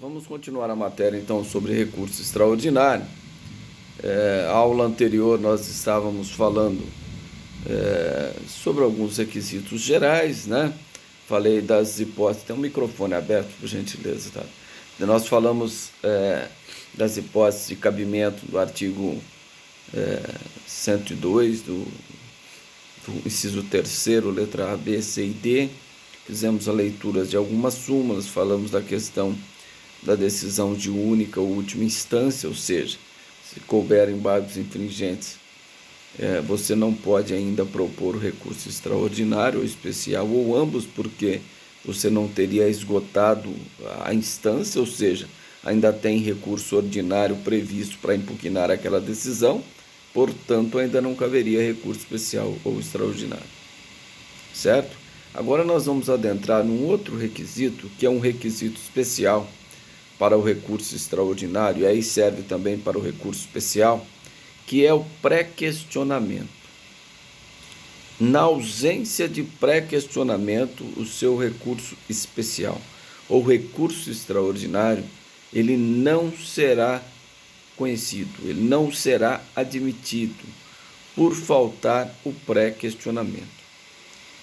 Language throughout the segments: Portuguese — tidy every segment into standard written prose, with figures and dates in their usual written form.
Vamos continuar a matéria então sobre recurso extraordinário. A aula anterior nós estávamos falando sobre alguns requisitos gerais, né? Falei das hipóteses. Tem um microfone aberto, por gentileza, tá? Nós falamos das hipóteses de cabimento do artigo 102 do inciso 3º, letra A, B, C e D. Fizemos a leitura de algumas súmulas, falamos da questão da decisão de única ou última instância, ou seja, se couber embargos infringentes, você não pode ainda propor o recurso extraordinário ou especial, ou ambos, porque você não teria esgotado a instância, ou seja, ainda tem recurso ordinário previsto para impugnar aquela decisão, portanto, ainda não caberia recurso especial ou extraordinário, certo? Agora nós vamos adentrar num outro requisito, que é um requisito especial para o recurso extraordinário, e aí serve também para o recurso especial, que é o pré-questionamento. Na ausência de pré-questionamento, o seu recurso especial ou recurso extraordinário, ele não será conhecido, ele não será admitido por faltar o pré-questionamento.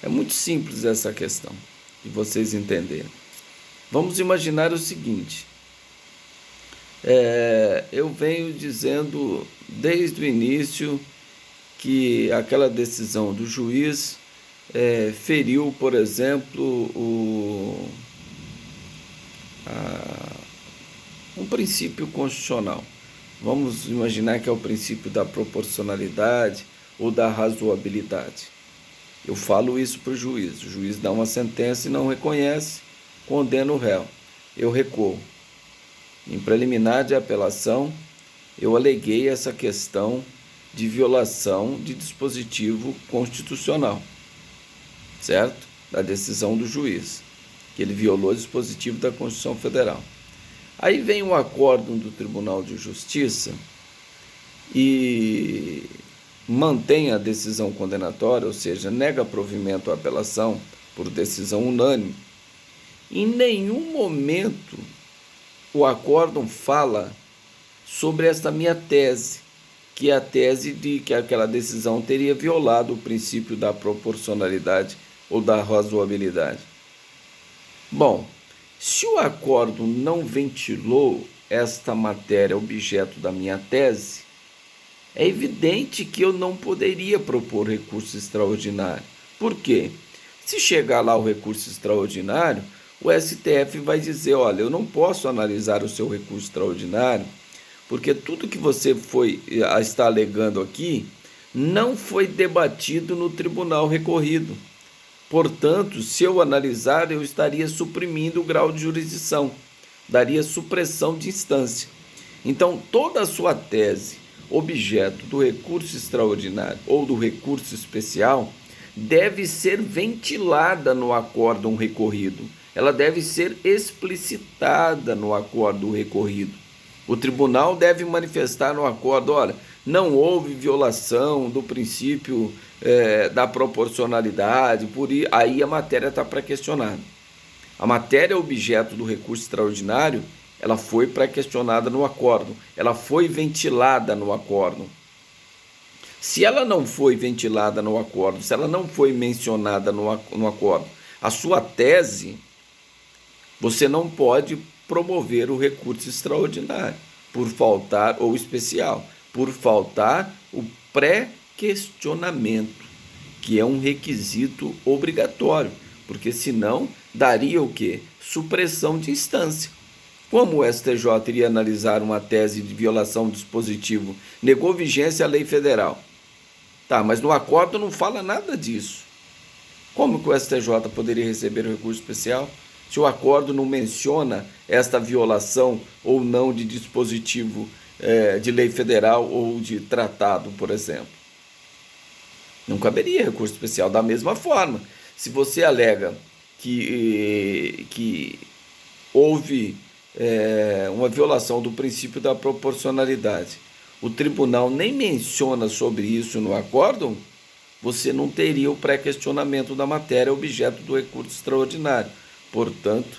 É muito simples essa questão, de vocês entenderem. Vamos imaginar o seguinte: eu venho dizendo desde o início que aquela decisão do juiz feriu, por exemplo, um princípio constitucional. Vamos imaginar que é o princípio da proporcionalidade ou da razoabilidade. Eu falo isso para o juiz dá uma sentença e não reconhece, condena o réu. Eu recorro. Em preliminar de apelação, eu aleguei essa questão de violação de dispositivo constitucional, certo? Da decisão do juiz, que ele violou o dispositivo da Constituição Federal. Aí vem o acórdão do Tribunal de Justiça e mantém a decisão condenatória, ou seja, nega provimento à apelação por decisão unânime. Em nenhum momento o acórdão fala sobre esta minha tese, que é a tese de que aquela decisão teria violado o princípio da proporcionalidade ou da razoabilidade. Bom, se o acórdão não ventilou esta matéria objeto da minha tese, é evidente que eu não poderia propor recurso extraordinário. Por quê? Se chegar lá o recurso extraordinário, o STF vai dizer: olha, eu não posso analisar o seu recurso extraordinário, porque tudo que você está alegando aqui não foi debatido no tribunal recorrido. Portanto, se eu analisar, eu estaria suprimindo o grau de jurisdição, daria supressão de instância. Então, toda a sua tese, objeto do recurso extraordinário ou do recurso especial, deve ser ventilada no acórdão recorrido. Ela deve ser explicitada no acórdão recorrido. O tribunal deve manifestar no acórdão: olha, não houve violação do princípio da proporcionalidade, aí a matéria está pré-questionada. A matéria objeto do recurso extraordinário, ela foi pré-questionada no acórdão, ela foi ventilada no acórdão. Se ela não foi ventilada no acórdão, se ela não foi mencionada no acórdão, a sua tese, você não pode promover o recurso extraordinário por faltar, ou especial, por faltar o pré-questionamento, que é um requisito obrigatório, porque senão daria o quê? Supressão de instância. Como o STJ iria analisar uma tese de violação do dispositivo, negou vigência à lei federal? Tá, mas no acórdão não fala nada disso. Como que o STJ poderia receber o recurso especial se o acórdão não menciona esta violação ou não de dispositivo de lei federal ou de tratado, por exemplo? Não caberia recurso especial. Da mesma forma, se você alega que houve uma violação do princípio da proporcionalidade, o tribunal nem menciona sobre isso no acórdão, você não teria o pré-questionamento da matéria objeto do recurso extraordinário. Portanto,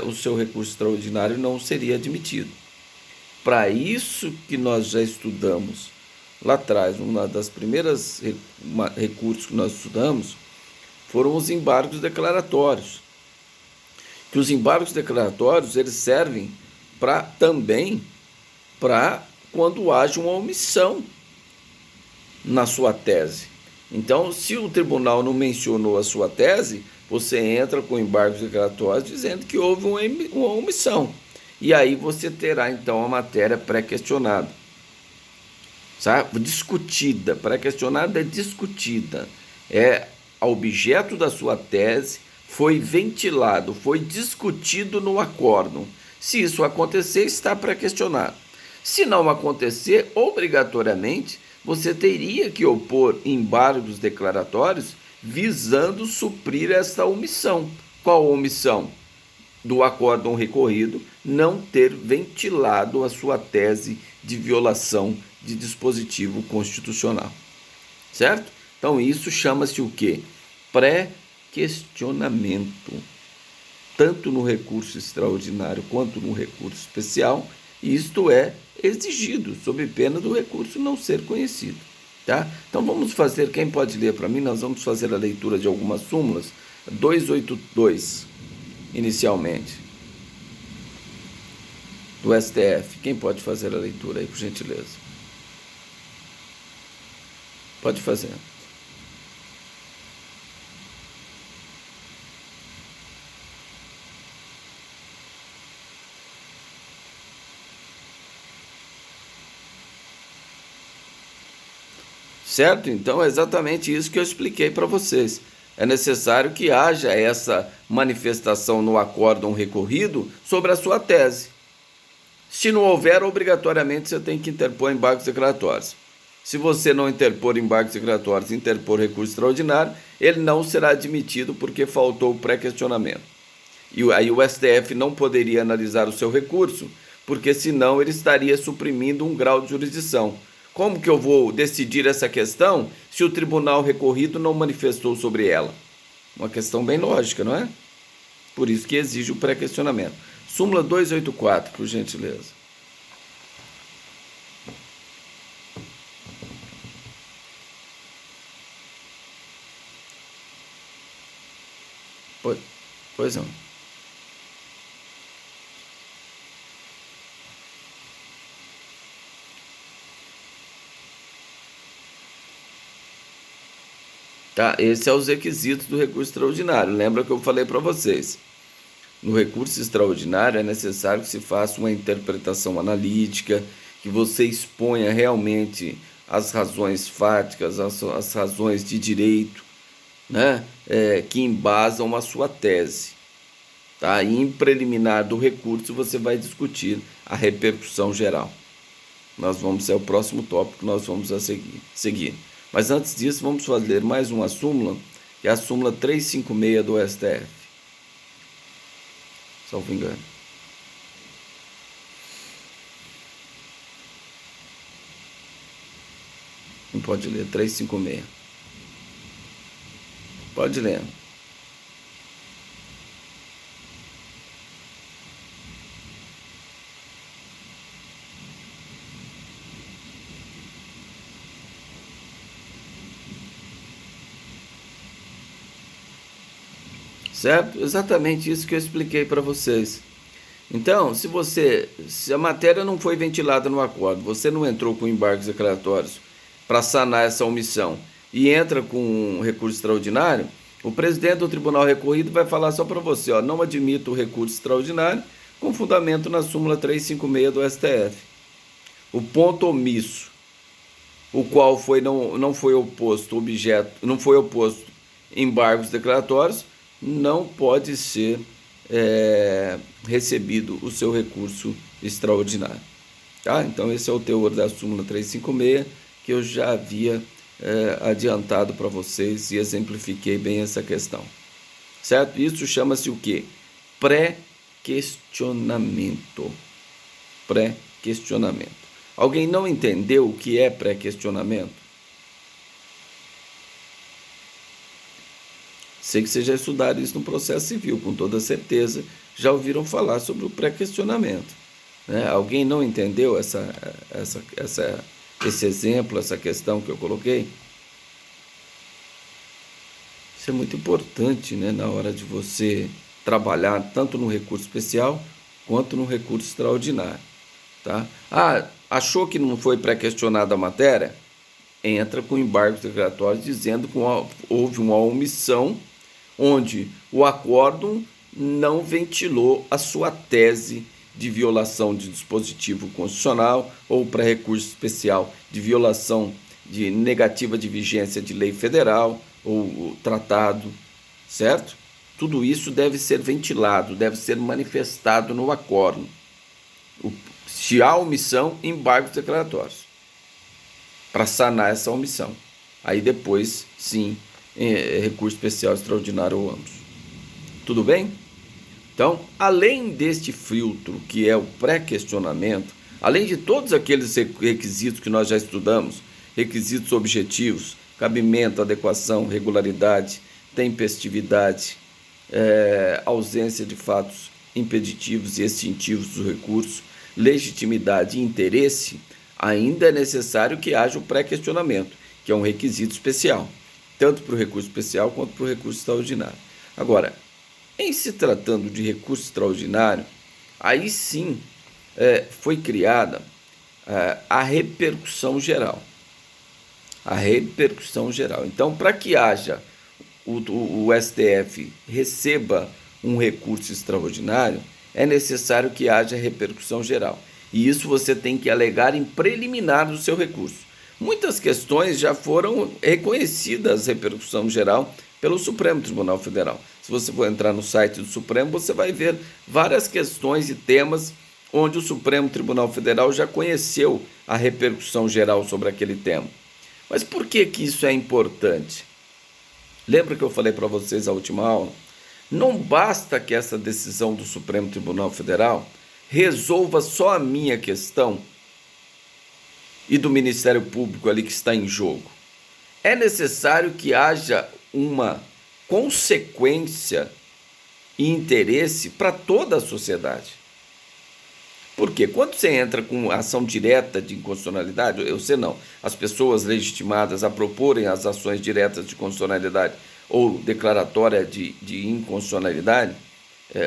o seu recurso extraordinário não seria admitido. Para isso que nós já estudamos lá atrás, uma das primeiras recursos que nós estudamos foram os embargos declaratórios. Que os embargos declaratórios eles servem também para quando haja uma omissão na sua tese. Então, se o tribunal não mencionou a sua tese, você entra com embargos declaratórios dizendo que houve uma omissão. E aí você terá, então, a matéria pré-questionada. Sabe? Discutida. Pré-questionada é discutida. É objeto da sua tese, foi ventilado, foi discutido no acórdão. Se isso acontecer, está pré-questionado. Se não acontecer, obrigatoriamente, você teria que opor embargos declaratórios visando suprir esta omissão. Qual omissão? Do acórdão recorrido não ter ventilado a sua tese de violação de dispositivo constitucional. Certo? Então isso chama-se o quê? Pré-questionamento. Tanto no recurso extraordinário quanto no recurso especial, isto é exigido, sob pena do recurso não ser conhecido. Tá? Então vamos fazer, quem pode ler para mim? Nós vamos fazer a leitura de algumas súmulas. 282, inicialmente, do STF. Quem pode fazer a leitura aí, por gentileza? Pode fazer. Certo? Então é exatamente isso que eu expliquei para vocês. É necessário que haja essa manifestação no acórdão recorrido sobre a sua tese. Se não houver, obrigatoriamente você tem que interpor embargos declaratórios. Se você não interpor embargos declaratórios, interpor recurso extraordinário, ele não será admitido porque faltou o pré-questionamento. E aí o STF não poderia analisar o seu recurso, porque senão ele estaria suprimindo um grau de jurisdição. Como que eu vou decidir essa questão se o tribunal recorrido não manifestou sobre ela? Uma questão bem lógica, não é? Por isso que exige o pré-questionamento. Súmula 284, por gentileza. Pois não. Tá? Esse é os requisitos do recurso extraordinário. Lembra que eu falei para vocês? No recurso extraordinário é necessário que se faça uma interpretação analítica, que você exponha realmente as razões fáticas, as razões de direito, né? Que embasam a sua tese. Tá? E em preliminar do recurso você vai discutir a repercussão geral. É o próximo tópico que nós vamos a seguir. Mas antes disso, vamos fazer mais uma súmula, que é a súmula 356 do STF. Salvo engano. Não pode ler, 356. Pode ler. Certo? Exatamente isso que eu expliquei para vocês. Então, se a matéria não foi ventilada no acordo, você não entrou com embargos declaratórios para sanar essa omissão e entra com um recurso extraordinário, o presidente do tribunal recorrido vai falar só para você, ó, não admito o recurso extraordinário com fundamento na súmula 356 do STF. O ponto omisso, o qual não foi oposto embargos declaratórios, não pode ser recebido o seu recurso extraordinário. Tá? Então esse é o teor da súmula 356 que eu já havia adiantado para vocês e exemplifiquei bem essa questão. Certo? Isso chama-se o quê? Pré-questionamento. Pré-questionamento. Alguém não entendeu o que é pré-questionamento? Sei que vocês já estudaram isso no processo civil, com toda certeza. já ouviram falar sobre o pré-questionamento, né? Alguém não entendeu esse exemplo, essa questão que eu coloquei? Isso é muito importante, né, na hora de você trabalhar tanto no recurso especial quanto no recurso extraordinário, tá? Ah, achou que não foi pré-questionada a matéria? Entra com embargos declaratórios dizendo que houve uma omissão onde o acórdão não ventilou a sua tese de violação de dispositivo constitucional ou pré-recurso especial de violação de negativa de vigência de lei federal ou tratado, certo? Tudo isso deve ser ventilado, deve ser manifestado no acórdão. Se há omissão, embargos declaratórios para sanar essa omissão. Aí depois, sim, recurso especial extraordinário ou ambos. Tudo bem? Então, além deste filtro que é o pré-questionamento, além de todos aqueles requisitos que nós já estudamos, requisitos objetivos, cabimento, adequação, regularidade, tempestividade, ausência de fatos impeditivos e extintivos do recurso, legitimidade e interesse, ainda é necessário que haja o pré-questionamento, que é um requisito especial, tanto para o recurso especial quanto para o recurso extraordinário. Agora, em se tratando de recurso extraordinário, aí sim foi criada a repercussão geral. A repercussão geral. Então, para que haja o STF receba um recurso extraordinário, é necessário que haja repercussão geral. E isso você tem que alegar em preliminar do seu recurso. Muitas questões já foram reconhecidas repercussão geral pelo Supremo Tribunal Federal. Se você for entrar no site do Supremo, você vai ver várias questões e temas onde o Supremo Tribunal Federal já conheceu a repercussão geral sobre aquele tema. Mas por que isso é importante? Lembra que eu falei para vocês na última aula? Não basta que essa decisão do Supremo Tribunal Federal resolva só a minha questão e do Ministério Público ali que está em jogo. É necessário que haja uma consequência e interesse para toda a sociedade. Porque quando você entra com ação direta de inconstitucionalidade, as pessoas legitimadas a proporem as ações diretas de constitucionalidade ou declaratória de inconstitucionalidade,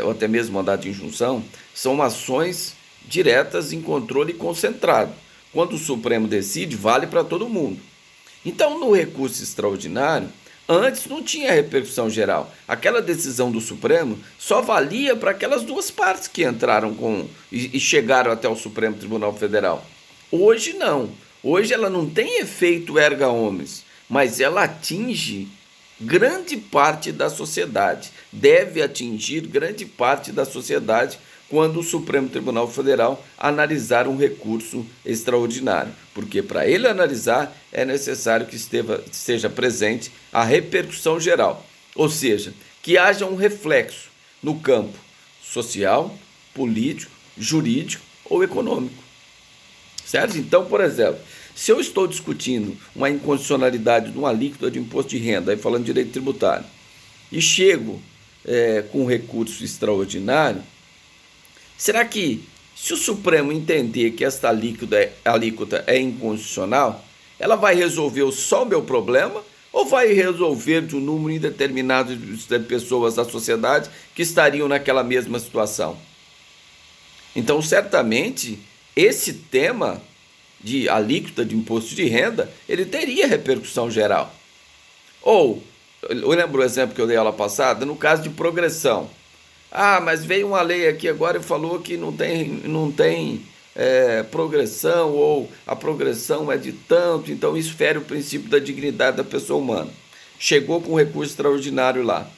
ou até mesmo mandado de injunção, são ações diretas em controle concentrado. Quando o Supremo decide, vale para todo mundo. Então, no recurso extraordinário, antes não tinha repercussão geral. Aquela decisão do Supremo só valia para aquelas duas partes que entraram e chegaram até o Supremo Tribunal Federal. Hoje não. Hoje ela não tem efeito erga omnes, mas ela atinge grande parte da sociedade. Deve atingir grande parte da sociedade quando o Supremo Tribunal Federal analisar um recurso extraordinário, porque para ele analisar é necessário que esteja presente a repercussão geral, ou seja, que haja um reflexo no campo social, político, jurídico ou econômico, certo? Então, por exemplo, se eu estou discutindo uma inconstitucionalidade de uma alíquota de imposto de renda, aí falando de direito tributário, e chego com um recurso extraordinário, será que, se o Supremo entender que esta alíquota é inconstitucional, ela vai resolver só o meu problema ou vai resolver de um número indeterminado de pessoas da sociedade que estariam naquela mesma situação? Então, certamente, esse tema de alíquota de imposto de renda, ele teria repercussão geral. Ou, eu lembro o exemplo que eu dei aula passada, no caso de progressão. Ah, mas veio uma lei aqui agora e falou que não tem progressão, ou a progressão é de tanto, então isso fere o princípio da dignidade da pessoa humana. Chegou com recurso extraordinário lá.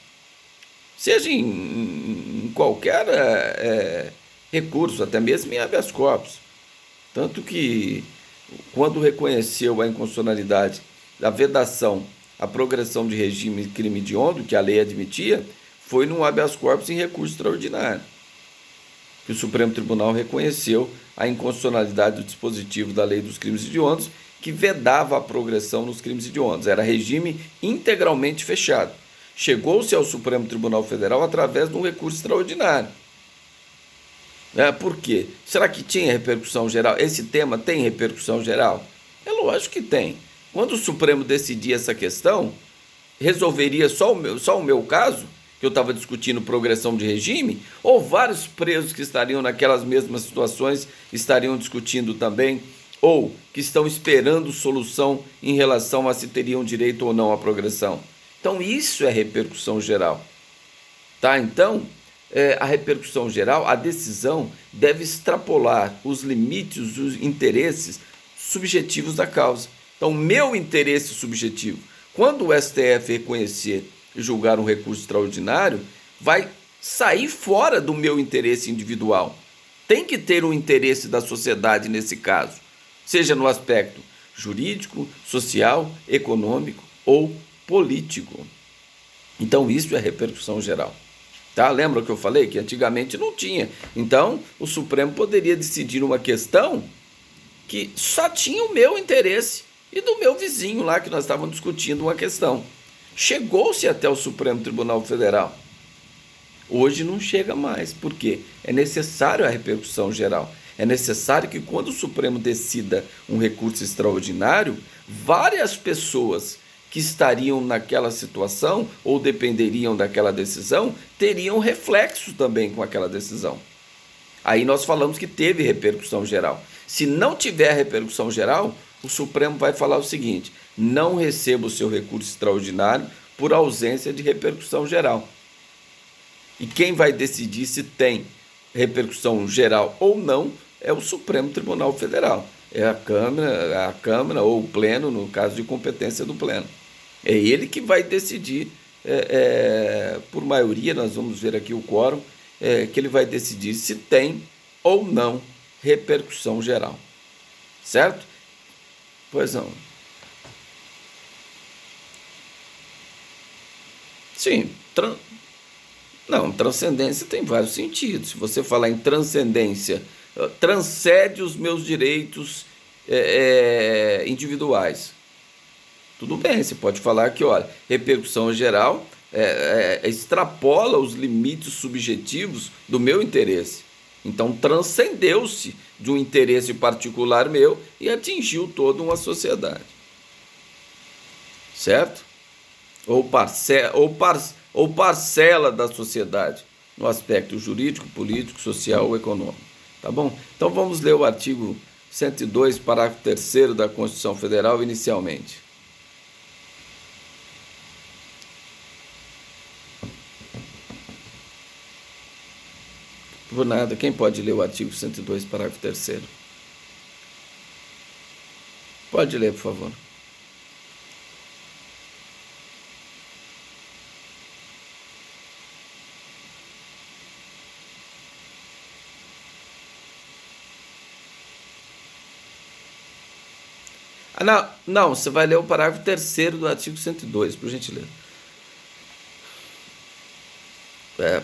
Seja em qualquer recurso, até mesmo em habeas corpus. Tanto que, quando reconheceu a inconstitucionalidade da vedação à progressão de regime de crime hediondo, que a lei admitia, foi num habeas corpus em recurso extraordinário, que o Supremo Tribunal reconheceu a inconstitucionalidade do dispositivo da lei dos crimes hediondos, que vedava a progressão nos crimes hediondos. Era regime integralmente fechado. Chegou-se ao Supremo Tribunal Federal através de um recurso extraordinário. Por quê? Será que tinha repercussão geral? Esse tema tem repercussão geral? É lógico que tem. Quando o Supremo decidir essa questão, resolveria só o meu caso, que eu estava discutindo progressão de regime, ou vários presos que estariam naquelas mesmas situações estariam discutindo também, ou que estão esperando solução em relação a se teriam direito ou não à progressão. Então, isso é repercussão geral. Tá? Então, a repercussão geral, a decisão deve extrapolar os limites, os interesses subjetivos da causa. Então, meu interesse subjetivo, quando o STF reconhecer e julgar um recurso extraordinário, vai sair fora do meu interesse individual. Tem que ter um interesse da sociedade nesse caso, seja no aspecto jurídico, social, econômico ou político. Então, isso é repercussão geral. Tá? Lembra que eu falei que antigamente não tinha. Então, o Supremo poderia decidir uma questão que só tinha o meu interesse e do meu vizinho lá, que nós estávamos discutindo uma questão. Chegou-se até o Supremo Tribunal Federal. Hoje não chega mais. Por quê? É necessário a repercussão geral. É necessário que, quando o Supremo decida um recurso extraordinário, várias pessoas que estariam naquela situação ou dependeriam daquela decisão teriam reflexo também com aquela decisão. Aí nós falamos que teve repercussão geral. Se não tiver repercussão geral, o Supremo vai falar o seguinte: não receba o seu recurso extraordinário por ausência de repercussão geral. E quem vai decidir se tem repercussão geral ou não é o Supremo Tribunal Federal. É a Câmara ou o Pleno, no caso de competência do Pleno. É ele que vai decidir, por maioria, nós vamos ver aqui o quórum, que ele vai decidir se tem ou não repercussão geral. Certo? Pois não. Sim, não, transcendência tem vários sentidos. Se você falar em transcendência, transcende os meus direitos individuais. Tudo bem, você pode falar que, olha, repercussão geral extrapola os limites subjetivos do meu interesse. Então, transcendeu-se de um interesse particular meu e atingiu toda uma sociedade. Certo? Ou parcela da sociedade, no aspecto jurídico, político, social ou econômico. Tá bom? Então vamos ler o artigo 102, parágrafo 3º da Constituição Federal inicialmente. Por nada, quem pode ler o artigo 102, parágrafo 3º? Pode ler, por favor. Não, não, você vai ler o parágrafo 3º do artigo 102, por gentileza.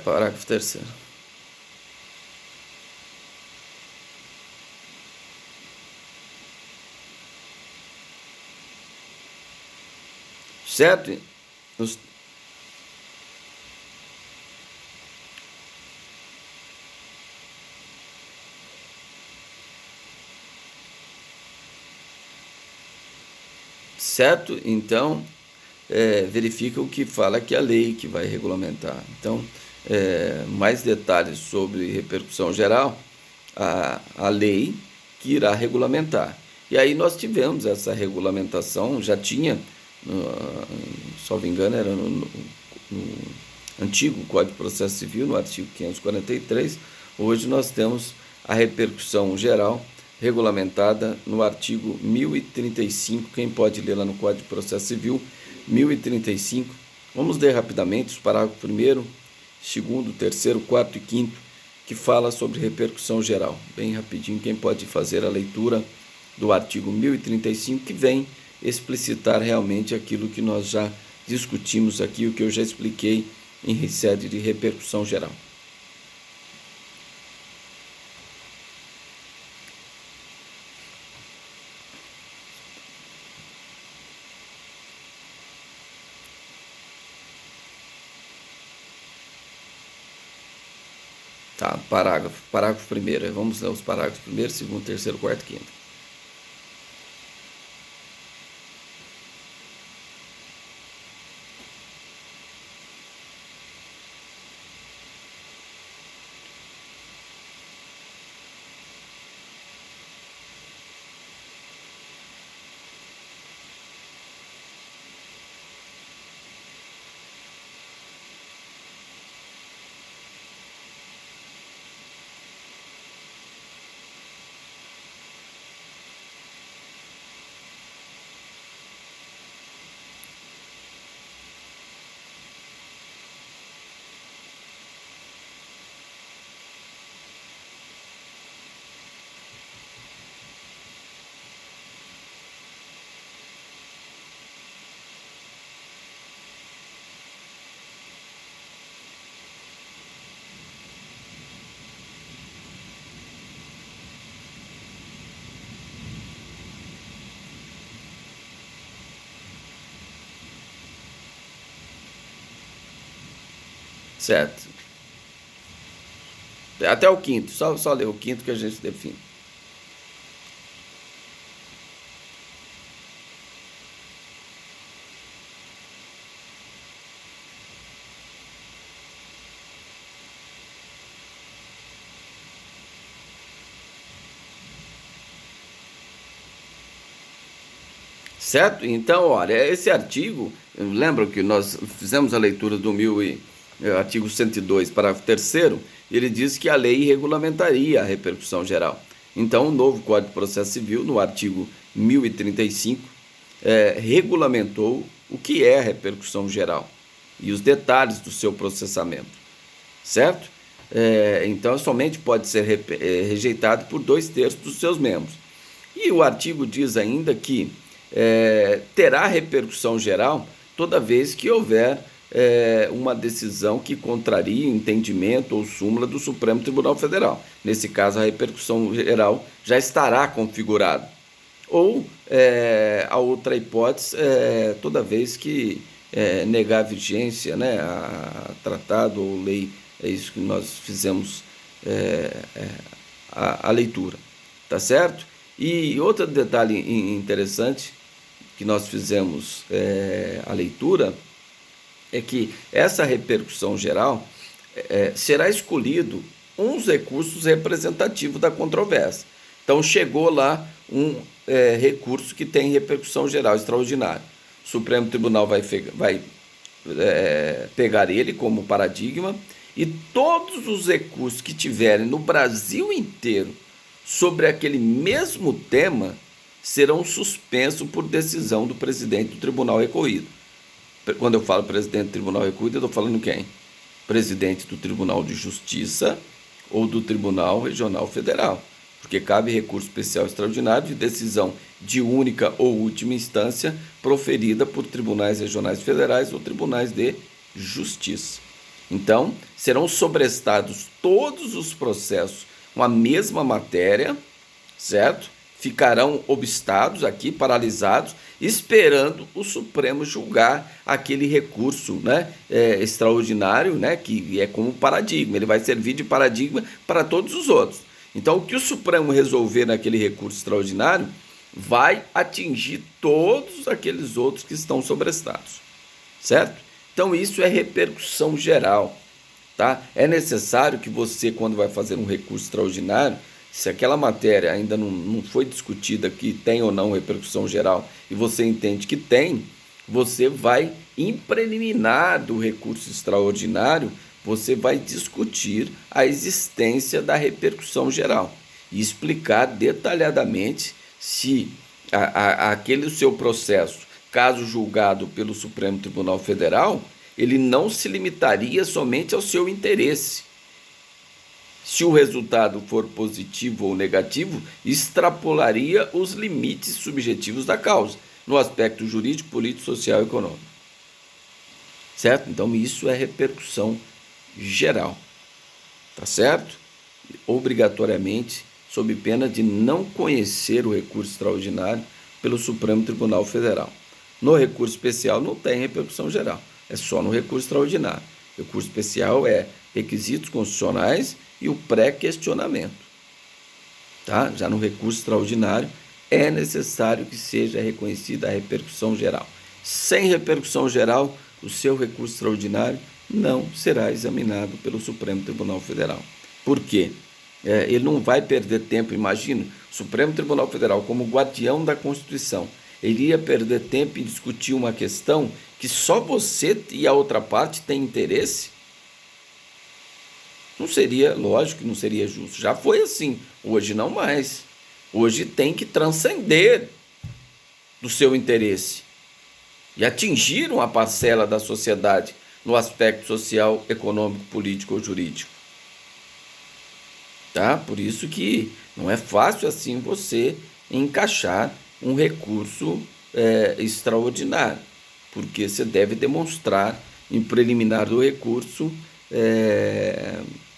Parágrafo 3º. Certo? Os- Certo? Então, verifica o que fala que a lei que vai regulamentar. Então, mais detalhes sobre repercussão geral, a lei que irá regulamentar. E aí nós tivemos essa regulamentação, já tinha, salvo engano, era no antigo Código de Processo Civil, no artigo 543. Hoje nós temos a repercussão geral regulamentada no artigo 1035. Quem pode ler lá no Código de Processo Civil, 1035. Vamos ler rapidamente os parágrafos 1º, 2º, 3º, 4º e 5º, que fala sobre repercussão geral. Bem rapidinho, quem pode fazer a leitura do artigo 1035, que vem explicitar realmente aquilo que nós já discutimos aqui, o que eu já expliquei em sede de repercussão geral. Tá, parágrafo primeiro. Vamos ler os parágrafos primeiro, segundo, terceiro, quarto, quinto. Certo. Até o quinto, só ler o quinto que a gente define. Certo? Então, olha, esse artigo, lembra que nós fizemos a leitura do artigo 102, parágrafo 3º, ele diz que a lei regulamentaria a repercussão geral. Então, o novo Código de Processo Civil, no artigo 1035, regulamentou o que é a repercussão geral e os detalhes do seu processamento, certo? Então, somente pode ser rejeitado por 2/3 dos seus membros. E o artigo diz ainda que terá repercussão geral toda vez que houver uma decisão que contrarie entendimento ou súmula do Supremo Tribunal Federal. Nesse caso, a repercussão geral já estará configurada. Ou a outra hipótese, toda vez que negar a vigência, né, a tratado ou lei, é isso que nós fizemos a leitura, tá certo? E outro detalhe interessante que nós fizemos a leitura é que essa repercussão geral será escolhido uns recursos representativos da controvérsia. Então, chegou lá um recurso que tem repercussão geral extraordinária. O Supremo Tribunal vai pegar ele como paradigma e todos os recursos que tiverem no Brasil inteiro sobre aquele mesmo tema serão suspensos por decisão do presidente do tribunal recorrido. Quando eu falo presidente do tribunal recorrido, eu estou falando quem? Presidente do Tribunal de Justiça ou do Tribunal Regional Federal, porque cabe recurso especial extraordinário de decisão de única ou última instância proferida por tribunais regionais federais ou tribunais de justiça. Então, serão sobrestados todos os processos com a mesma matéria, certo? Ficarão obstados aqui, paralisados, esperando o Supremo julgar aquele recurso, né, extraordinário, né, que é como paradigma. Ele vai servir de paradigma para todos os outros. Então, o que o Supremo resolver naquele recurso extraordinário vai atingir todos aqueles outros que estão sobrestados, certo? Então, isso é repercussão geral, tá? É necessário que você, quando vai fazer um recurso extraordinário, se aquela matéria ainda não foi discutida que tem ou não repercussão geral e você entende que tem, você vai, em preliminar do recurso extraordinário, você vai discutir a existência da repercussão geral e explicar detalhadamente se aquele seu processo, caso julgado pelo Supremo Tribunal Federal, ele não se limitaria somente ao seu interesse. Se o resultado for positivo ou negativo, extrapolaria os limites subjetivos da causa, no aspecto jurídico, político, social e econômico. Certo? Então, isso é repercussão geral. Tá certo? Obrigatoriamente, sob pena de não conhecer o recurso extraordinário pelo Supremo Tribunal Federal. No recurso especial não tem repercussão geral, é só no recurso extraordinário. Recurso especial é requisitos constitucionais e o pré-questionamento. Tá? Já no recurso extraordinário, é necessário que seja reconhecida a repercussão geral. Sem repercussão geral, o seu recurso extraordinário não será examinado pelo Supremo Tribunal Federal. Por quê? Ele não vai perder tempo, imagina, o Supremo Tribunal Federal, como guardião da Constituição, ele iria perder tempo em discutir uma questão que só você e a outra parte têm interesse? Não seria, lógico que não seria justo. Já foi assim, hoje não mais. Hoje tem que transcender do seu interesse e atingir uma parcela da sociedade no aspecto social, econômico, político ou jurídico. Tá? Por isso que não é fácil assim você encaixar um recurso extraordinário, porque você deve demonstrar em preliminar do recurso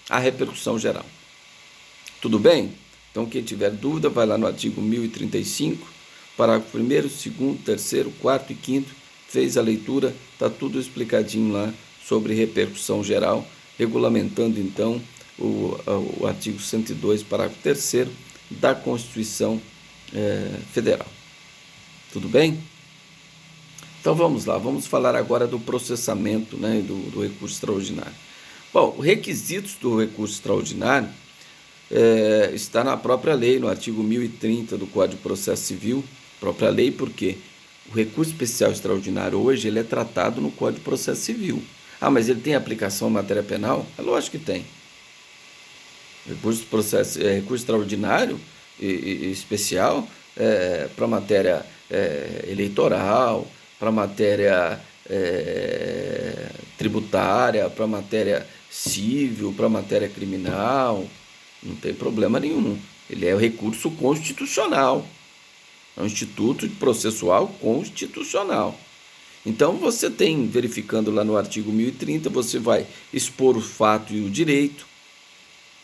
a repercussão geral. Tudo bem? Então, quem tiver dúvida, vai lá no artigo 1035, parágrafo 1º, 2º, 3º, 4º e 5º, fez a leitura, está tudo explicadinho lá sobre repercussão geral, regulamentando então o artigo 102, parágrafo 3º da Constituição Federal. Tudo bem? Então vamos lá, vamos falar agora do processamento, né, do recurso extraordinário. Bom, os requisitos do recurso extraordinário está na própria lei, no artigo 1030 do Código de Processo Civil, própria lei, porque o recurso especial extraordinário hoje ele é tratado no Código de Processo Civil. Ah, mas ele tem aplicação em matéria penal? É lógico que tem. Recurso extraordinário e especial para matéria eleitoral, para matéria tributária, para matéria civil, para matéria criminal, não tem problema nenhum. Ele é o recurso constitucional, é um instituto processual constitucional. Então você tem, verificando lá no artigo 1030, você vai expor o fato e o direito,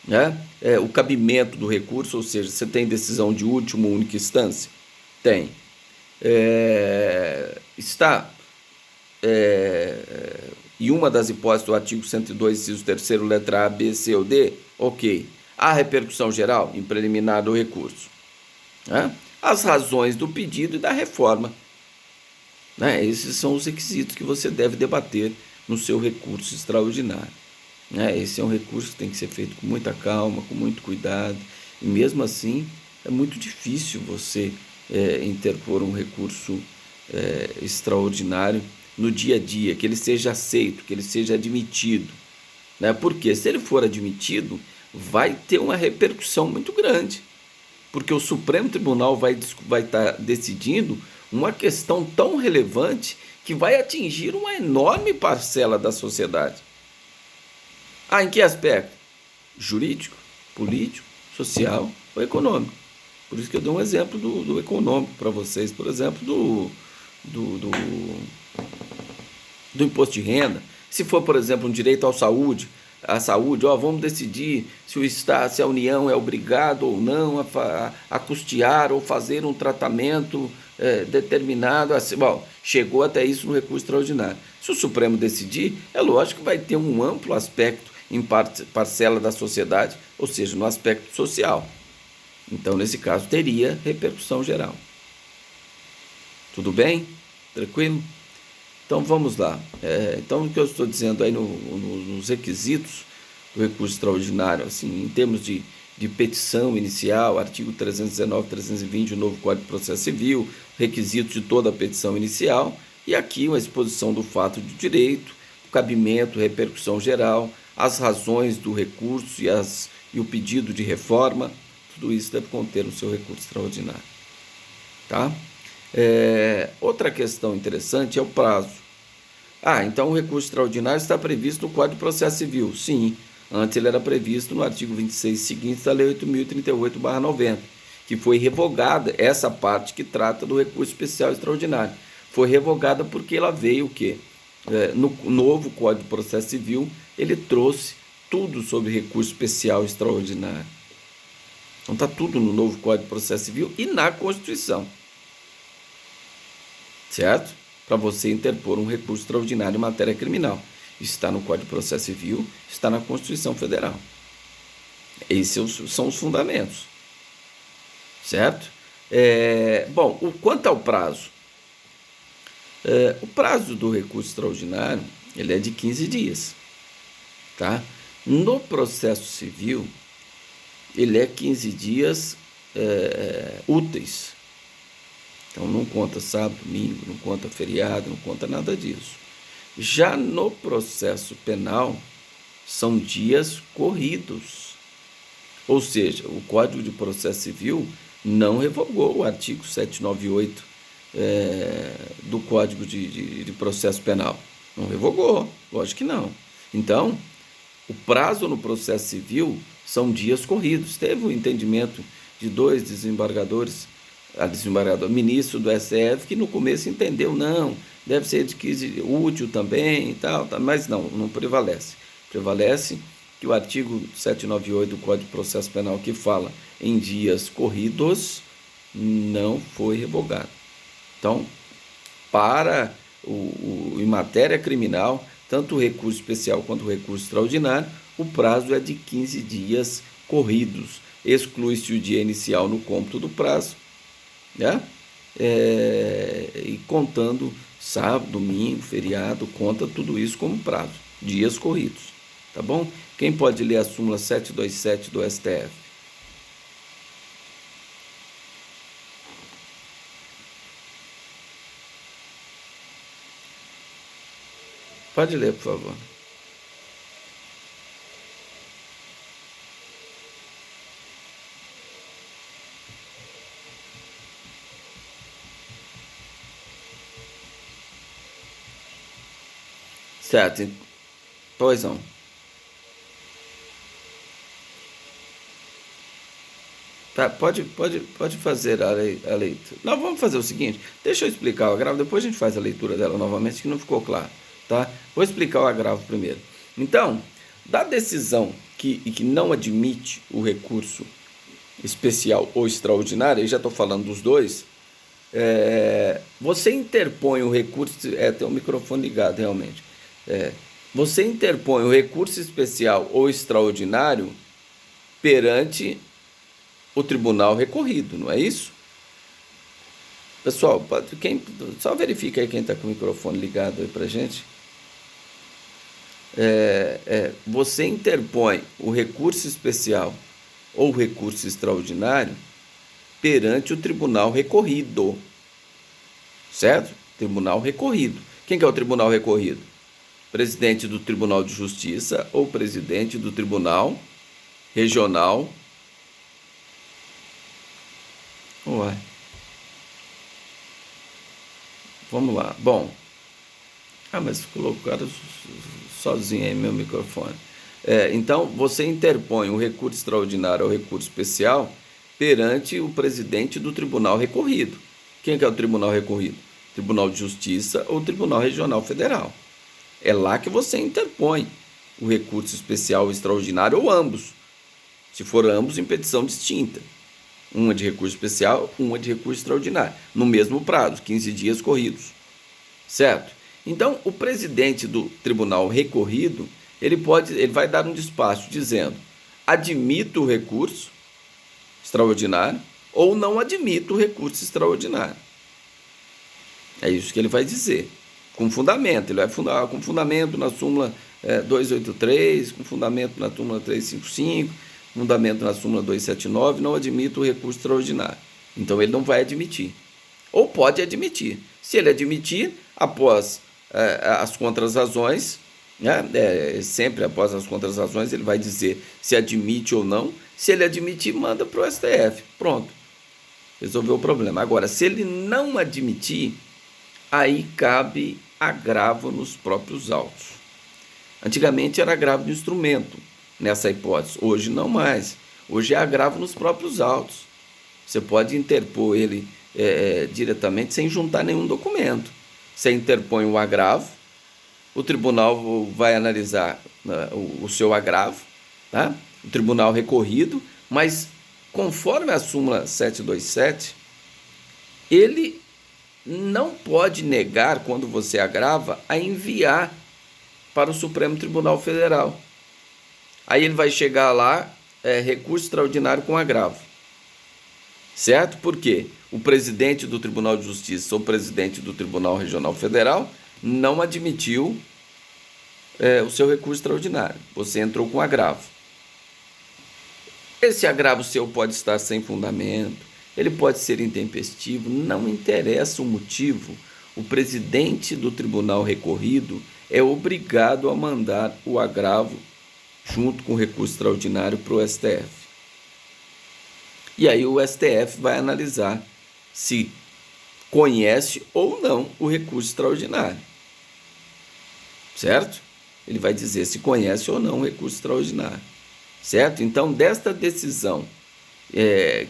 né? O cabimento do recurso, ou seja, você tem decisão de última ou única instância? Tem. Está em uma das hipóteses do artigo 102, inciso 3º, letra A, B, C ou D? Ok. Há repercussão geral em preliminar do recurso, né? As razões do pedido e da reforma, né? Esses são os requisitos que você deve debater no seu recurso extraordinário. Esse é um recurso que tem que ser feito com muita calma, com muito cuidado, e mesmo assim é muito difícil você interpor um recurso extraordinário no dia a dia, que ele seja aceito, que ele seja admitido, né? Porque se ele for admitido, vai ter uma repercussão muito grande, porque o Supremo Tribunal vai estar decidindo uma questão tão relevante que vai atingir uma enorme parcela da sociedade. Em que aspecto? Jurídico, político, social ou econômico. Por isso que eu dou um exemplo do econômico para vocês, por exemplo, do imposto de renda. Se for, por exemplo, um direito à saúde, vamos decidir se o Estado, se a União é obrigado ou não a custear ou fazer um tratamento determinado. Assim, chegou até isso no recurso extraordinário. Se o Supremo decidir, é lógico que vai ter um amplo aspecto em parcela da sociedade, ou seja, no aspecto social. Então, nesse caso, teria repercussão geral. Tudo bem? Tranquilo? Então, vamos lá. Então, o que eu estou dizendo aí nos requisitos do recurso extraordinário, assim, em termos de petição inicial, artigo 319, 320 do novo Código de Processo Civil, requisitos de toda a petição inicial, e aqui uma exposição do fato de direito, o cabimento, repercussão geral, as razões do recurso e o pedido de reforma, tudo isso deve conter no seu recurso extraordinário. Tá? Outra questão interessante é o prazo. Então o recurso extraordinário está previsto no Código de Processo Civil. Sim, antes ele era previsto no artigo 26 seguinte da Lei 8.038/90, que foi revogada, essa parte que trata do recurso especial extraordinário. Foi revogada porque ela veio o quê? No novo Código de Processo Civil, ele trouxe tudo sobre recurso especial extraordinário. Então está tudo no novo Código de Processo Civil e na Constituição. Certo? Para você interpor um recurso extraordinário em matéria criminal. Isso está no Código de Processo Civil, está na Constituição Federal. Esses são os fundamentos, certo? Bom, quanto ao prazo, o prazo do recurso extraordinário ele é de 15 dias, tá? No processo civil, ele é 15 dias úteis. Então não conta sábado, domingo, não conta feriado, não conta nada disso. Já no processo penal, são dias corridos. Ou seja, o Código de Processo Civil não revogou o artigo 798 do Código de Processo Penal. Não revogou, lógico que não. Então, o prazo no processo civil são dias corridos. Teve um entendimento de dois desembargadores, ministro do STF, que no começo entendeu, não, deve ser de 15 útil também e tal, mas não prevalece. Prevalece que o artigo 798 do Código de Processo Penal, que fala em dias corridos, não foi revogado. Então, em matéria criminal, tanto o recurso especial quanto o recurso extraordinário, o prazo é de 15 dias corridos. Exclui-se o dia inicial no cômputo do prazo, né? E contando sábado, domingo, feriado, conta tudo isso como prazo, dias corridos, tá bom? Quem pode ler a súmula 727 do STF? Pode ler, por favor. Certo. Pois não. Tá, pode fazer a leitura. Não, vamos fazer o seguinte, deixa eu explicar o agravo, depois a gente faz a leitura dela novamente, que não ficou claro, tá? Vou explicar o agravo primeiro. Então, da decisão que não admite o recurso especial ou extraordinário, aí já estou falando dos dois, você interpõe o recurso, tem o microfone ligado realmente, você interpõe o recurso especial ou extraordinário perante o tribunal recorrido, não é isso? Pessoal, só verifica aí quem está com o microfone ligado aí para gente. Você interpõe o recurso especial ou recurso extraordinário perante o tribunal recorrido, certo? Tribunal recorrido. Quem que é o tribunal recorrido? Presidente do Tribunal de Justiça ou presidente do Tribunal Regional. Ué. Vamos lá. Bom. Mas colocaram sozinho aí meu microfone. Então, você interpõe o recurso extraordinário ou recurso especial perante o presidente do Tribunal Recorrido. Quem que é o Tribunal Recorrido? Tribunal de Justiça ou Tribunal Regional Federal. É lá que você interpõe o recurso especial ou extraordinário ou ambos. Se for ambos, em petição distinta. Uma de recurso especial, uma de recurso extraordinário. No mesmo prazo, 15 dias corridos. Certo? Então, o presidente do tribunal recorrido, ele vai dar um despacho dizendo: admito o recurso extraordinário ou não admito o recurso extraordinário. É isso que ele vai dizer, com fundamento. Ele vai fundar com fundamento na súmula 283, com fundamento na súmula 355, fundamento na súmula 279, não admito o recurso extraordinário. Então, ele não vai admitir. Ou pode admitir. Se ele admitir, após as contrarrazões, né, sempre após as contrarrazões, ele vai dizer se admite ou não. Se ele admitir, manda para o STF. Pronto. Resolveu o problema. Agora, se ele não admitir, aí cabe agravo nos próprios autos. Antigamente era agravo de instrumento, nessa hipótese. Hoje não mais. Hoje é agravo nos próprios autos. Você pode interpor ele diretamente sem juntar nenhum documento. Você interpõe o agravo, o tribunal vai analisar o seu agravo, tá? O tribunal recorrido, mas conforme a súmula 727, ele não pode negar, quando você agrava, a enviar para o Supremo Tribunal Federal. Aí ele vai chegar lá, recurso extraordinário com agravo. Certo? Porque o presidente do Tribunal de Justiça ou o presidente do Tribunal Regional Federal não admitiu o seu recurso extraordinário. Você entrou com agravo. Esse agravo seu pode estar sem fundamento, ele pode ser intempestivo, não interessa o motivo. O presidente do tribunal recorrido é obrigado a mandar o agravo junto com o recurso extraordinário para o STF. E aí o STF vai analisar se conhece ou não o recurso extraordinário. Certo? Ele vai dizer se conhece ou não o recurso extraordinário. Certo? Então, desta decisão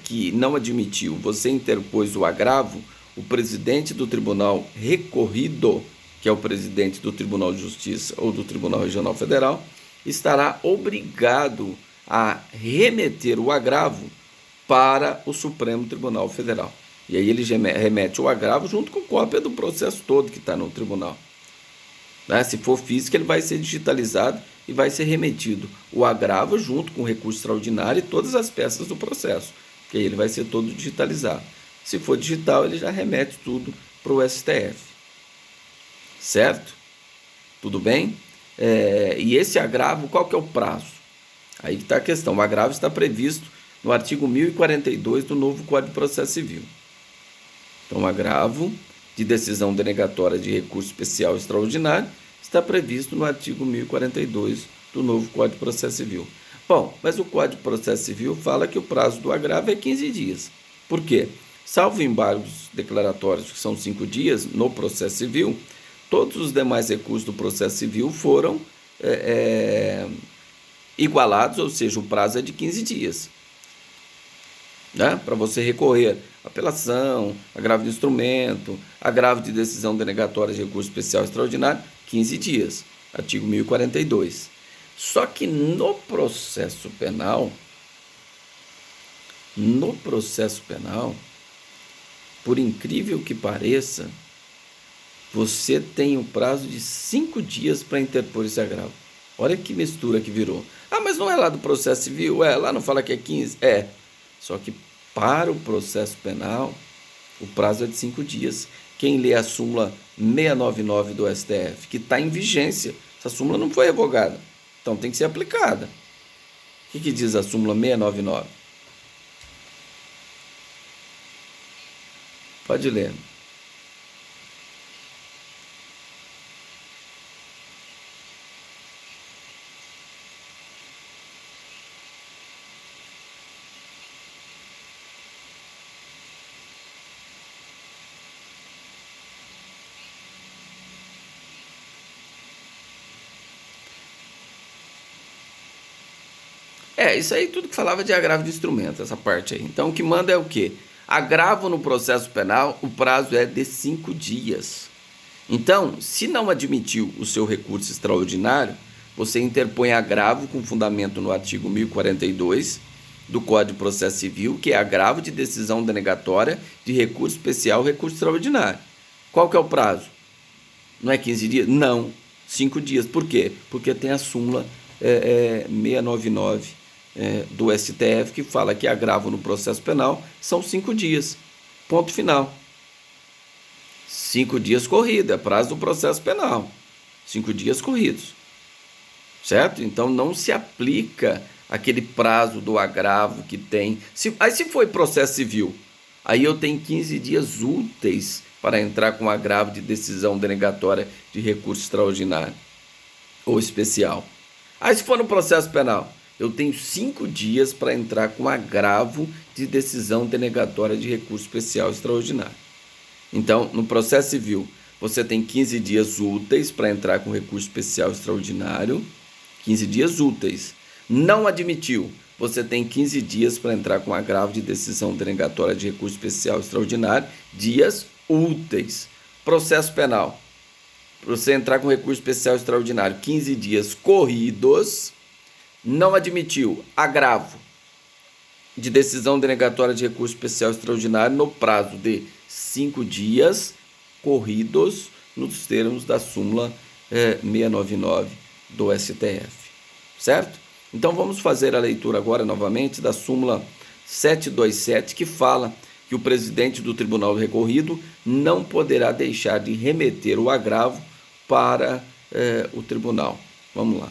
que não admitiu, você interpôs o agravo, o presidente do tribunal recorrido, que é o presidente do Tribunal de Justiça ou do Tribunal Regional Federal, estará obrigado a remeter o agravo para o Supremo Tribunal Federal. E aí ele remete o agravo junto com cópia do processo todo que está no tribunal. Se for físico, ele vai ser digitalizado e vai ser remetido o agravo junto com o recurso extraordinário e todas as peças do processo, que aí ele vai ser todo digitalizado. Se for digital, ele já remete tudo para o STF. Certo? Tudo bem? E esse agravo, qual que é o prazo? Aí que está a questão. O agravo está previsto no artigo 1042 do novo Código de Processo Civil. Então, o agravo de decisão denegatória de recurso especial extraordinário está previsto no artigo 1042 do novo Código de Processo Civil. Bom, mas o Código de Processo Civil fala que o prazo do agravo é 15 dias. Por quê? Salvo embargos declaratórios, que são 5 dias, no processo civil, todos os demais recursos do processo civil foram igualados, ou seja, o prazo é de 15 dias. Para você recorrer apelação, agravo de instrumento, agravo de decisão denegatória de recurso especial extraordinário, 15 dias, artigo 1042. Só que no processo penal, por incrível que pareça, você tem um prazo de 5 dias para interpor esse agravo. Olha que mistura que virou. Mas não é lá do processo civil? Lá não fala que é 15? Só que para o processo penal, o prazo é de 5 dias. Quem lê a súmula 699 do STF, que está em vigência, essa súmula não foi revogada, então tem que ser aplicada. O que diz a súmula 699? Pode ler. Isso aí tudo que falava de agravo de instrumento, essa parte aí. Então, o que manda é o quê? Agravo no processo penal, o prazo é de 5 dias. Então, se não admitiu o seu recurso extraordinário, você interpõe agravo com fundamento no artigo 1042 do Código de Processo Civil, que é agravo de decisão denegatória de recurso especial, recurso extraordinário. Qual que é o prazo? Não é 15 dias? Não, 5 dias. Por quê? Porque tem a súmula 699 do STF, que fala que agravo no processo penal são 5 dias. Ponto final. 5 dias corrido, é prazo do processo penal. 5 dias corridos. Certo? Então não se aplica aquele prazo do agravo que tem. Aí se foi processo civil, aí eu tenho 15 dias úteis para entrar com agravo de decisão denegatória de recurso extraordinário ou especial. Aí se for no processo penal, eu tenho 5 dias para entrar com agravo de decisão denegatória de recurso especial extraordinário. Então, no processo civil, você tem 15 dias úteis para entrar com recurso especial extraordinário, 15 dias úteis. Não admitiu, você tem 15 dias para entrar com agravo de decisão denegatória de recurso especial extraordinário, dias úteis. Processo penal, para você entrar com recurso especial extraordinário, 15 dias corridos. Não admitiu agravo de decisão denegatória de recurso especial extraordinário no prazo de 5 dias corridos nos termos da súmula 699 do STF, certo? Então vamos fazer a leitura agora novamente da súmula 727, que fala que o presidente do Tribunal Recorrido não poderá deixar de remeter o agravo para o tribunal. Vamos lá.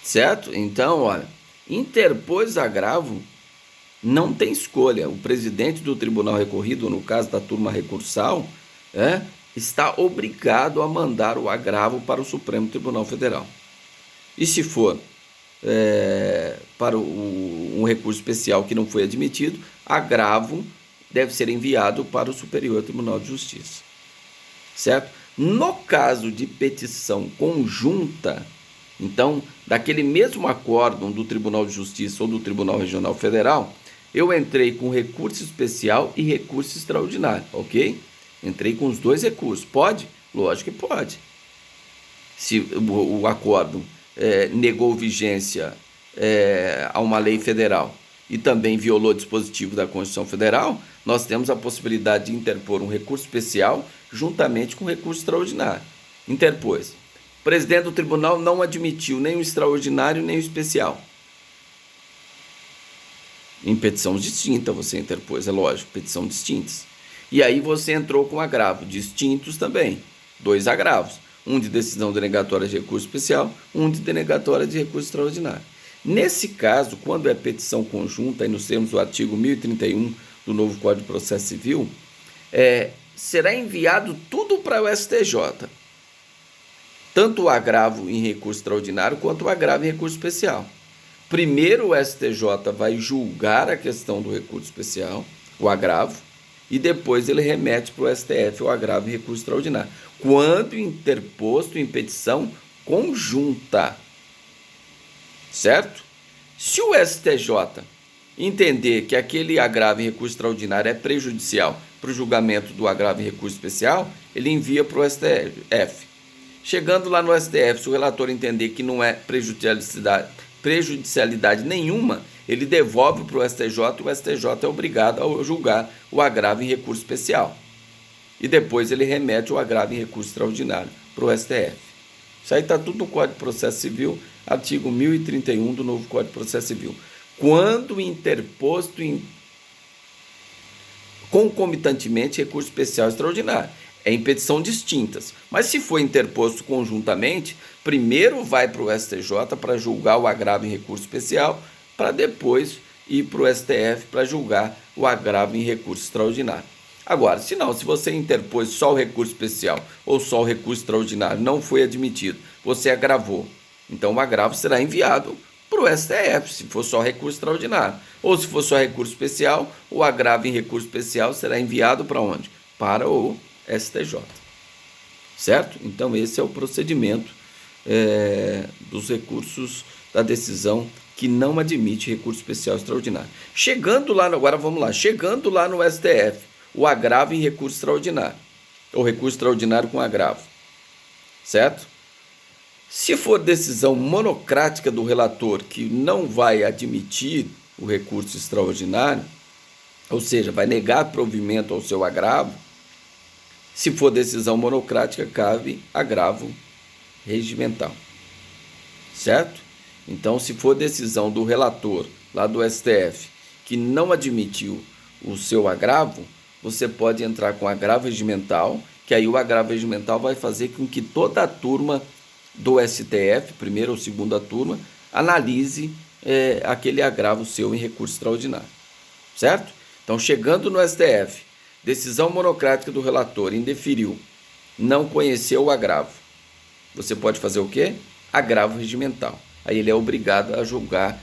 Certo? Então, olha, interpôs agravo, não tem escolha. O presidente do Tribunal Recorrido, no caso da turma recursal, está obrigado a mandar o agravo para o Supremo Tribunal Federal. E se for para um recurso especial que não foi admitido, agravo deve ser enviado para o Superior Tribunal de Justiça. Certo? No caso de petição conjunta, então, daquele mesmo acórdão do Tribunal de Justiça ou do Tribunal Regional Federal, eu entrei com recurso especial e recurso extraordinário, ok? Entrei com os dois recursos. Pode? Lógico que pode. Se o acórdão negou vigência a uma lei federal e também violou o dispositivo da Constituição Federal, nós temos a possibilidade de interpor um recurso especial juntamente com recurso extraordinário. Interpôs. O presidente do tribunal não admitiu nem o extraordinário nem o especial. Em petição distinta você interpôs, é lógico, petição distintas. E aí você entrou com agravo, distintos também, 2 agravos. Um de decisão denegatória de recurso especial, um de denegatória de recurso extraordinário. Nesse caso, quando é petição conjunta, aí nos termos do artigo 1031 do novo Código de Processo Civil, será enviado tudo para o STJ. Tanto o agravo em recurso extraordinário quanto o agravo em recurso especial. Primeiro o STJ vai julgar a questão do recurso especial, o agravo, e depois ele remete para o STF o agravo em recurso extraordinário, quando interposto em petição conjunta. Certo? Se o STJ entender que aquele agravo em recurso extraordinário é prejudicial para o julgamento do agravo em recurso especial, ele envia para o STF. Chegando lá no STF, se o relator entender que não é prejudicialidade nenhuma, ele devolve para o STJ e o STJ é obrigado a julgar o agravo em recurso especial. E depois ele remete o agravo em recurso extraordinário para o STF. Isso aí está tudo no Código de Processo Civil, artigo 1031 do novo Código de Processo Civil. Quando interposto concomitantemente recurso especial e extraordinário. Em petição distintas. Mas se for interposto conjuntamente, primeiro vai para o STJ para julgar o agravo em recurso especial, para depois ir para o STF para julgar o agravo em recurso extraordinário. Agora, se você interpôs só o recurso especial ou só o recurso extraordinário, não foi admitido, você agravou. Então o agravo será enviado para o STF, se for só recurso extraordinário. Ou se for só recurso especial, o agravo em recurso especial será enviado para onde? Para o STJ. Certo? Então esse é o procedimento dos recursos da decisão que não admite recurso especial extraordinário. Chegando lá no STF, o agravo em recurso extraordinário, ou recurso extraordinário com agravo. Certo? Se for decisão monocrática do relator que não vai admitir o recurso extraordinário, ou seja, vai negar provimento ao seu agravo, se for decisão monocrática, cabe agravo regimental. Certo? Então, se for decisão do relator, lá do STF, que não admitiu o seu agravo, você pode entrar com agravo regimental, que aí o agravo regimental vai fazer com que toda a turma do STF, primeira ou segunda turma, analise aquele agravo seu em recurso extraordinário. Certo? Então, chegando no STF, decisão monocrática do relator, indeferiu, não conheceu o agravo. Você pode fazer o quê? Agravo regimental. Aí ele é obrigado a julgar,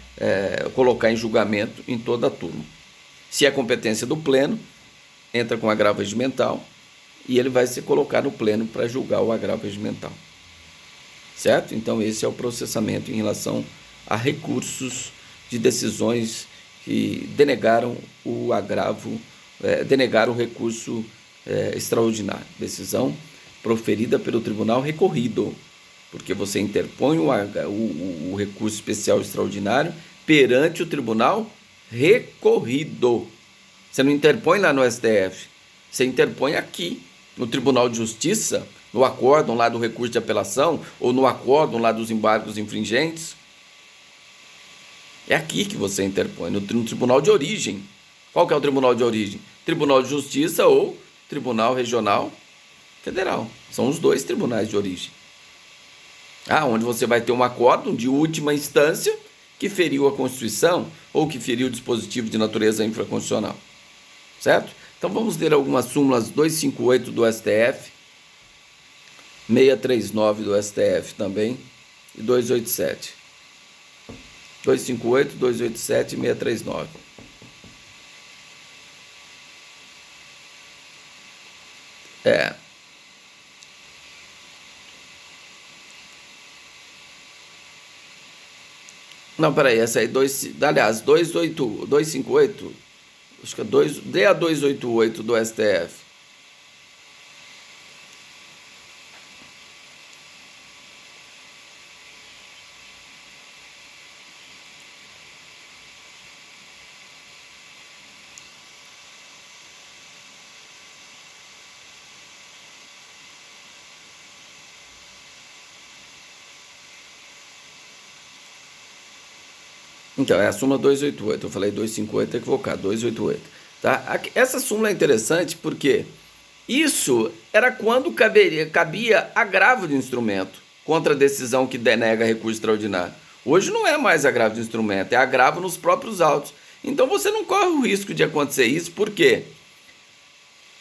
colocar em julgamento em toda a turma. Se é competência do pleno, entra com agravo regimental e ele vai ser colocado no pleno para julgar o agravo regimental. Certo? Então esse é o processamento em relação a recursos de decisões que denegaram o agravo, denegaram o recurso extraordinário. Decisão proferida pelo tribunal recorrido, porque você interpõe o recurso especial extraordinário perante o tribunal recorrido. Você não interpõe lá no STF, você interpõe aqui, no Tribunal de Justiça, no acórdão lá do recurso de apelação, ou no acórdão lá dos embargos infringentes. É aqui que você interpõe, no tribunal de origem. Qual que é o tribunal de origem? Tribunal de Justiça ou Tribunal Regional Federal. São os dois tribunais de origem. Onde você vai ter um acórdão de última instância que feriu a Constituição ou que feriu o dispositivo de natureza infraconstitucional. Certo? Então vamos ler algumas súmulas 258 do STF, 639 do STF também e 287. 258, 287 e 639. Não, peraí, essa aí, aliás, 258, acho que é dê a 288 do STF. Então, é a súmula 288, eu falei 258, equivocado, 288. Tá? Essa súmula é interessante porque isso era quando cabia agravo de instrumento contra a decisão que denega recurso extraordinário. Hoje não é mais agravo de instrumento, é agravo nos próprios autos. Então você não corre o risco de acontecer isso, porque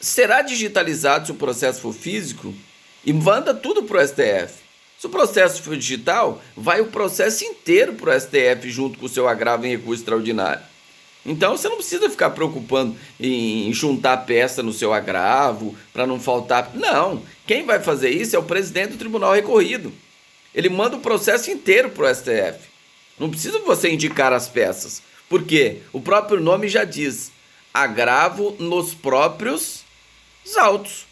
será digitalizado se o processo for físico e manda tudo para o STF. Se o processo for digital, vai o processo inteiro para o STF junto com o seu agravo em recurso extraordinário. Então você não precisa ficar preocupando em juntar peça no seu agravo para não faltar. Não, quem vai fazer isso é o presidente do tribunal recorrido. Ele manda o processo inteiro para o STF. Não precisa você indicar as peças, porque o próprio nome já diz, agravo nos próprios autos.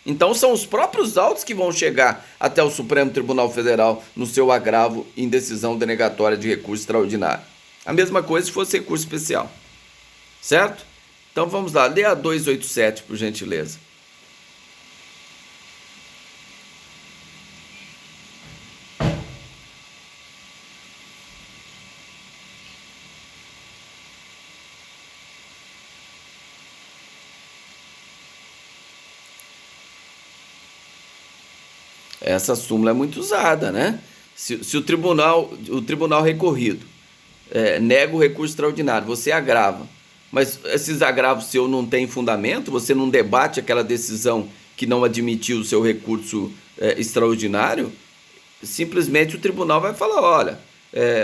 Então são os próprios autos que vão chegar até o Supremo Tribunal Federal no seu agravo em decisão denegatória de recurso extraordinário. A mesma coisa se fosse recurso especial. Certo? Então vamos lá, lê a 287, por gentileza. Essa súmula é muito usada, né? Se o tribunal recorrido nega o recurso extraordinário, você agrava, mas esses agravos seu não têm fundamento, você não debate aquela decisão que não admitiu o seu recurso extraordinário, simplesmente o tribunal vai falar, olha,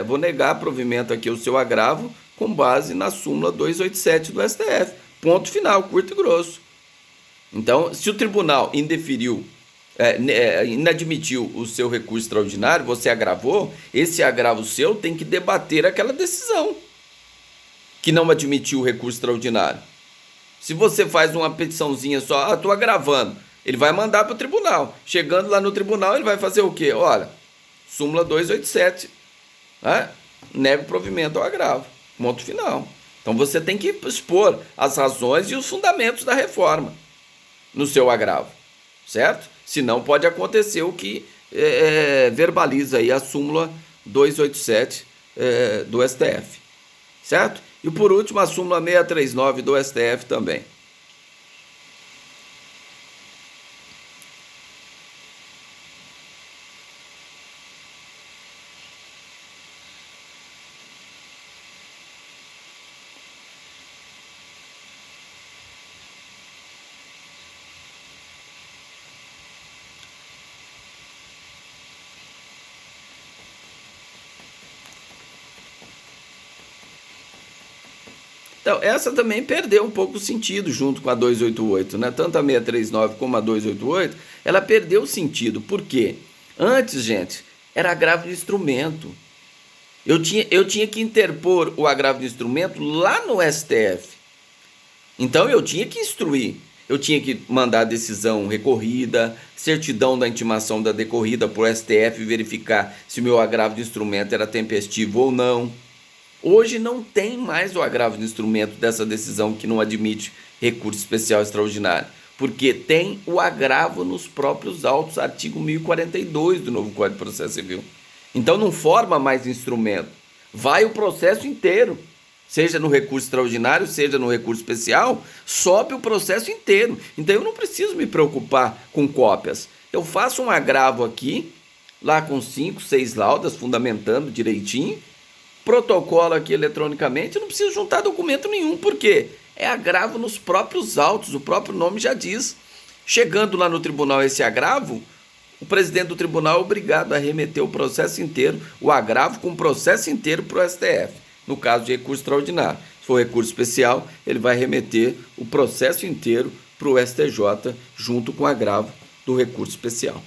vou negar provimento aqui o seu agravo com base na súmula 287 do STF. Ponto final, curto e grosso. Então, se o tribunal inadmitiu o seu recurso extraordinário, você agravou, esse agravo seu tem que debater aquela decisão que não admitiu o recurso extraordinário. Se você faz uma petiçãozinha só, estou agravando, ele vai mandar para o tribunal. Chegando lá no tribunal, ele vai fazer o quê? Olha, súmula 287, nega o provimento ao agravo. Ponto final. Então você tem que expor as razões e os fundamentos da reforma no seu agravo, certo? Senão pode acontecer o que verbaliza aí a súmula 287 do STF, certo? E por último a súmula 639 do STF também. Então, essa também perdeu um pouco o sentido junto com a 288, né? Tanto a 639 como a 288, ela perdeu o sentido. Por quê? Antes, gente, era agravo de instrumento. Eu tinha que interpor o agravo de instrumento lá no STF. Então, eu tinha que instruir. Eu tinha que mandar a decisão recorrida, certidão da intimação da decorrida para o STF verificar se o meu agravo de instrumento era tempestivo ou não. Hoje não tem mais o agravo de instrumento dessa decisão que não admite recurso especial extraordinário, porque tem o agravo nos próprios autos, artigo 1042 do novo Código de Processo Civil. Então não forma mais instrumento, vai o processo inteiro. Seja no recurso extraordinário, seja no recurso especial, sobe o processo inteiro. Então eu não preciso me preocupar com cópias. Eu faço um agravo aqui, lá com 5, 6 laudas, fundamentando direitinho, protocolo aqui eletronicamente, eu não preciso juntar documento nenhum, porque é agravo nos próprios autos, o próprio nome já diz. Chegando lá no tribunal esse agravo, o presidente do tribunal é obrigado a remeter o processo inteiro, o agravo com o processo inteiro para o STF. No caso de recurso extraordinário. Se for recurso especial, ele vai remeter o processo inteiro para o STJ, junto com o agravo do recurso especial.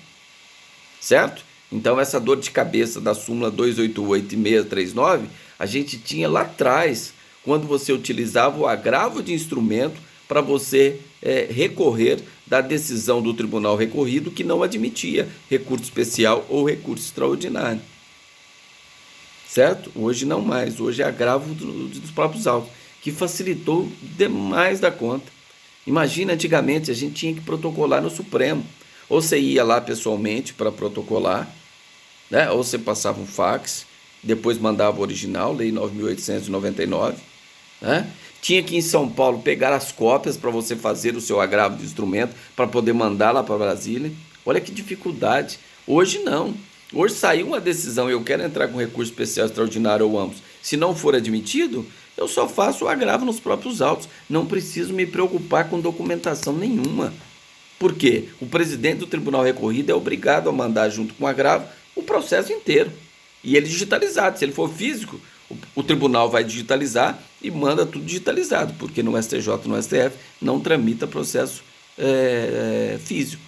Certo? Então, essa dor de cabeça da súmula 288 e 639, a gente tinha lá atrás, quando você utilizava o agravo de instrumento para você recorrer da decisão do tribunal recorrido que não admitia recurso especial ou recurso extraordinário. Certo? Hoje não mais, hoje é agravo dos próprios autos, que facilitou demais da conta. Imagina, antigamente a gente tinha que protocolar no Supremo, ou você ia lá pessoalmente para protocolar, né? Ou você passava um fax, depois mandava o original, Lei 9.899, né? Tinha que ir em São Paulo pegar as cópias para você fazer o seu agravo de instrumento, para poder mandar lá para Brasília. Olha que dificuldade. Hoje não. Hoje saiu uma decisão e eu quero entrar com recurso especial extraordinário ou ambos. Se não for admitido, eu só faço o agravo nos próprios autos. Não preciso me preocupar com documentação nenhuma. Por quê? O presidente do tribunal recorrido é obrigado a mandar junto com o agravo o processo inteiro. E ele digitalizado. Se ele for físico, o tribunal vai digitalizar e manda tudo digitalizado, porque no STJ e no STF não tramita processo físico.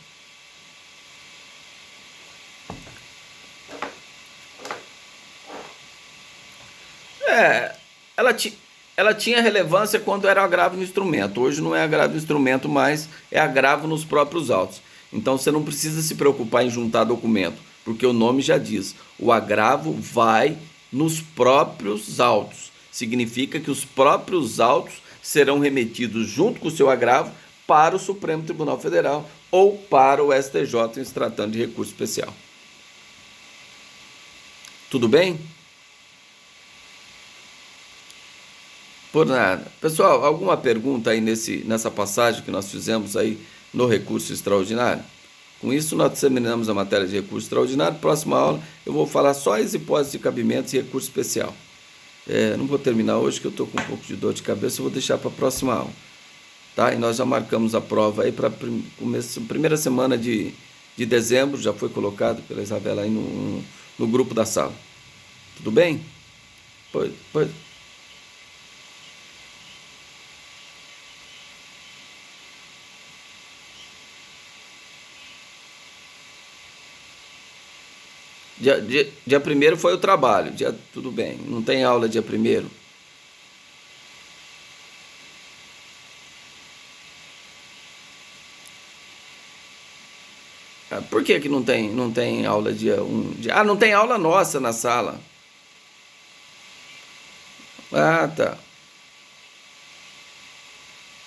Ela tinha relevância quando era agravo no instrumento. Hoje não é agravo no instrumento, mas é agravo nos próprios autos. Então você não precisa se preocupar em juntar documento, porque o nome já diz, o agravo vai nos próprios autos. Significa que os próprios autos serão remetidos junto com o seu agravo para o Supremo Tribunal Federal ou para o STJ em se tratando de recurso especial. Tudo bem? Por nada. Pessoal, alguma pergunta aí nessa passagem que nós fizemos aí no recurso extraordinário? Com isso, nós terminamos a matéria de recurso extraordinário. Próxima aula, eu vou falar só as hipóteses de cabimento e recurso especial. Não vou terminar hoje, que eu estou com um pouco de dor de cabeça, eu vou deixar para a próxima aula. Tá? E nós já marcamos a prova aí para a primeira semana de dezembro, já foi colocado pela Isabela aí no grupo da sala. Tudo bem? Pois. Dia 1º foi o trabalho, tudo bem, não tem aula dia 1º. Por que não tem aula dia 1? Não tem aula nossa na sala. Tá.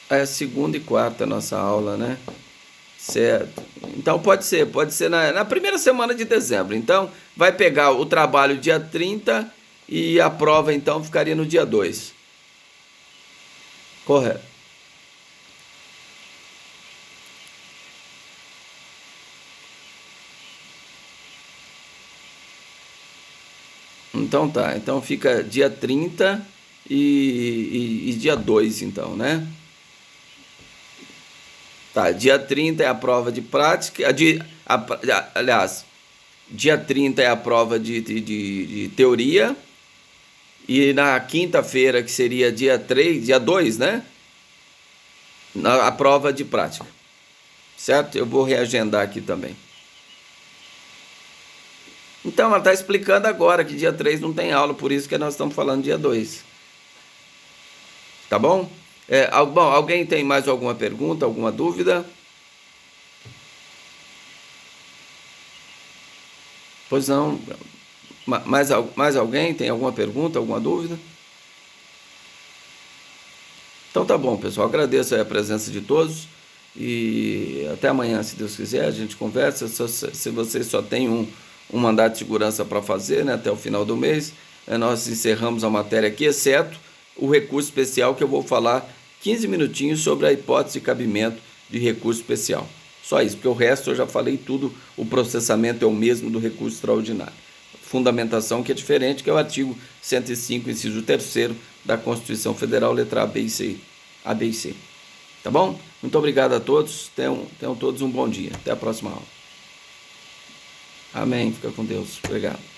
É segunda e quarta a nossa aula, né? Certo. Então pode ser na primeira semana de dezembro. Então vai pegar o trabalho dia 30 e a prova então ficaria no dia 2. Correto. Então tá, então fica dia 30 e dia 2 então, né? Tá, dia 30 é a prova de prática, aliás, dia 30 é a prova de teoria, e na quinta-feira, que seria dia 3, dia 2, né? A prova de prática, certo? Eu vou reagendar aqui também. Então, ela está explicando agora que dia 3 não tem aula, por isso que nós estamos falando dia 2. Tá bom? Bom, alguém tem mais alguma pergunta, alguma dúvida? Pois não. Mais alguém tem alguma pergunta, alguma dúvida? Então tá bom, pessoal. Agradeço aí a presença de todos e até amanhã, se Deus quiser, a gente conversa. Se vocês só têm um mandato de segurança para fazer, né, até o final do mês, nós encerramos a matéria aqui, exceto o recurso especial, que eu vou falar 15 minutinhos sobre a hipótese de cabimento de recurso especial. Só isso, porque o resto eu já falei tudo, o processamento é o mesmo do recurso extraordinário. Fundamentação que é diferente, que é o artigo 105, inciso 3º da Constituição Federal, letra A, B e C. A, B e C. Tá bom? Muito obrigado a todos. Tenham todos um bom dia. Até a próxima aula. Amém. Fica com Deus. Obrigado.